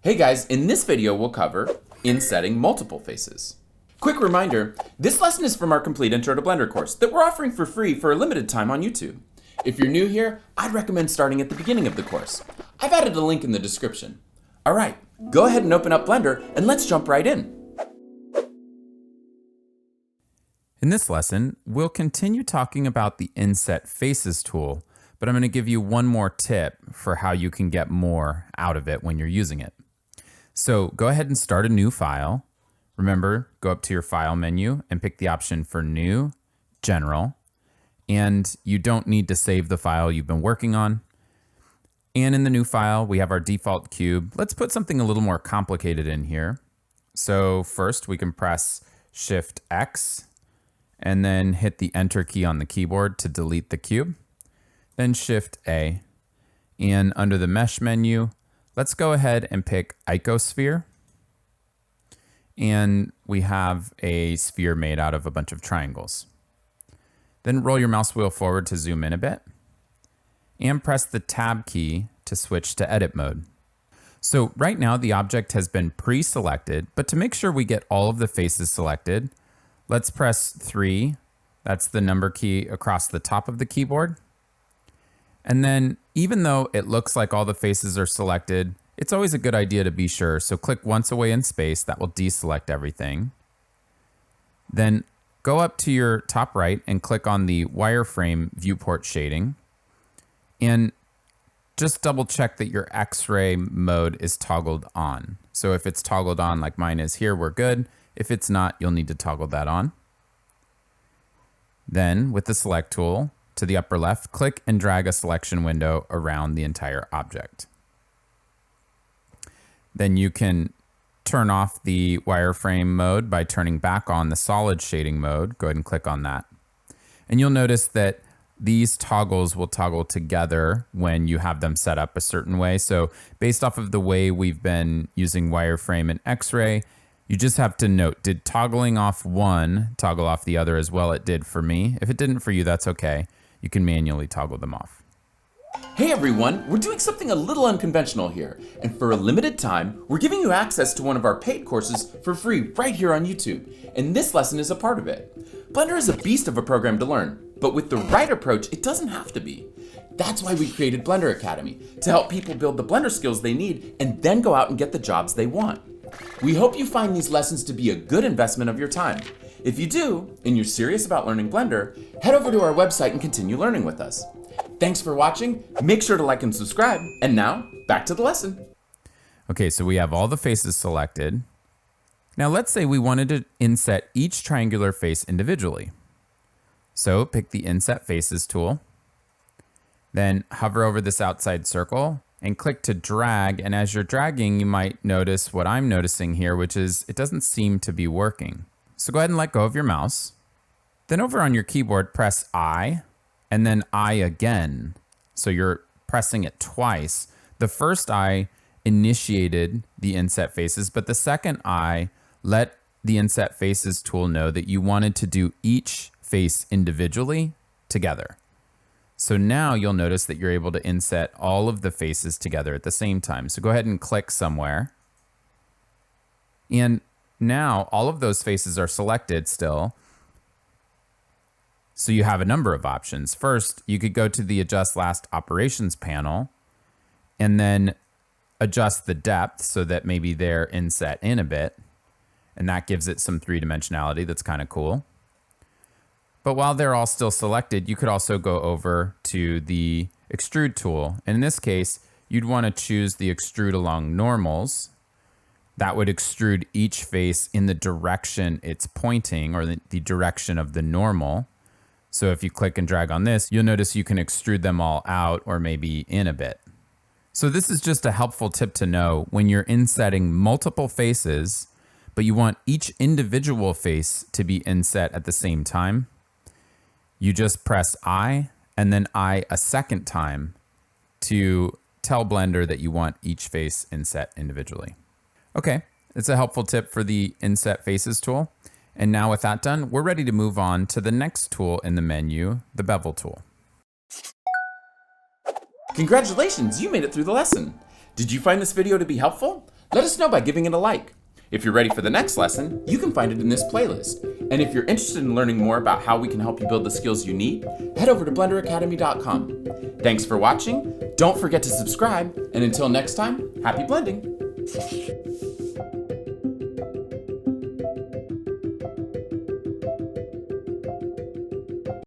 Hey guys, in this video we'll cover insetting multiple faces. Quick reminder, this lesson is from our complete Intro to Blender course that we're offering for free for a limited time on YouTube. If you're new here, I'd recommend starting at the beginning of the course. I've added a link in the description. All right, go ahead and open up Blender and let's jump right in. In this lesson, we'll continue talking about the Inset Faces tool, but I'm going to give you one more tip for how you can get more out of it when you're using it. So go ahead and start a new file. Remember, go up to your File menu and pick the option for New, General, and you don't need to save the file you've been working on. And in the new file, we have our default cube. Let's put something a little more complicated in here. So first, we can press Shift X and then hit the Enter key on the keyboard to delete the cube. Then Shift A. And under the Mesh menu, let's go ahead and pick Icosphere. And we have a sphere made out of a bunch of triangles. Then roll your mouse wheel forward to zoom in a bit. And press the Tab key to switch to edit mode. So right now the object has been pre-selected, but to make sure we get all of the faces selected, let's press 3. That's the number key across the top of the keyboard. And then even though it looks like all the faces are selected, it's always a good idea to be sure. So click once away in space, that will deselect everything. Then go up to your top right and click on the wireframe viewport shading. And just double check that your X-ray mode is toggled on. So if it's toggled on like mine is here, we're good. If it's not, you'll need to toggle that on. Then with the select tool to the upper left, click and drag a selection window around the entire object. Then you can turn off the wireframe mode by turning back on the solid shading mode. Go ahead and click on that. And you'll notice that these toggles will toggle together when you have them set up a certain way. So based off of the way we've been using wireframe and X-ray, you just have to note, did toggling off one toggle off the other as well? It did for me. If it didn't for you, that's okay. You can manually toggle them off. Hey everyone, we're doing something a little unconventional here, and for a limited time, we're giving you access to one of our paid courses for free right here on YouTube, and this lesson is a part of it. Blender is a beast of a program to learn, but with the right approach, it doesn't have to be. That's why we created Blender Academy, to help people build the Blender skills they need and then go out and get the jobs they want. We hope you find these lessons to be a good investment of your time. If you do, and you're serious about learning Blender, head over to our website and continue learning with us. Thanks for watching. Make sure to like and subscribe. And now, back to the lesson. Okay, so we have all the faces selected. Now let's say we wanted to inset each triangular face individually. So pick the Inset Faces tool, then hover over this outside circle and click to drag. And as you're dragging, you might notice what I'm noticing here, which is it doesn't seem to be working. So go ahead and let go of your mouse. Then over on your keyboard, press I, and then I again. So you're pressing it twice. The first I initiated the Inset Faces, but the second I let the Inset Faces tool know that you wanted to do each face individually together. So now you'll notice that you're able to inset all of the faces together at the same time. So go ahead and click somewhere. And now all of those faces are selected still. So you have a number of options. First, you could go to the Adjust Last Operations panel and then adjust the depth so that maybe they're inset in a bit. And that gives it some three-dimensionality that's kind of cool. But while they're all still selected, you could also go over to the Extrude tool. And in this case, you'd want to choose the Extrude Along Normals. That would extrude each face in the direction it's pointing, or the direction of the normal. So if you click and drag on this, you'll notice you can extrude them all out or maybe in a bit. So this is just a helpful tip to know when you're insetting multiple faces, but you want each individual face to be inset at the same time. You just press I and then I a second time to tell Blender that you want each face inset individually. Okay, it's a helpful tip for the Inset Faces tool. And now with that done, we're ready to move on to the next tool in the menu, the Bevel tool. Congratulations, you made it through the lesson. Did you find this video to be helpful? Let us know by giving it a like. If you're ready for the next lesson, you can find it in this playlist. And if you're interested in learning more about how we can help you build the skills you need, head over to blenderacademy.com. Thanks for watching, don't forget to subscribe, and until next time, happy blending!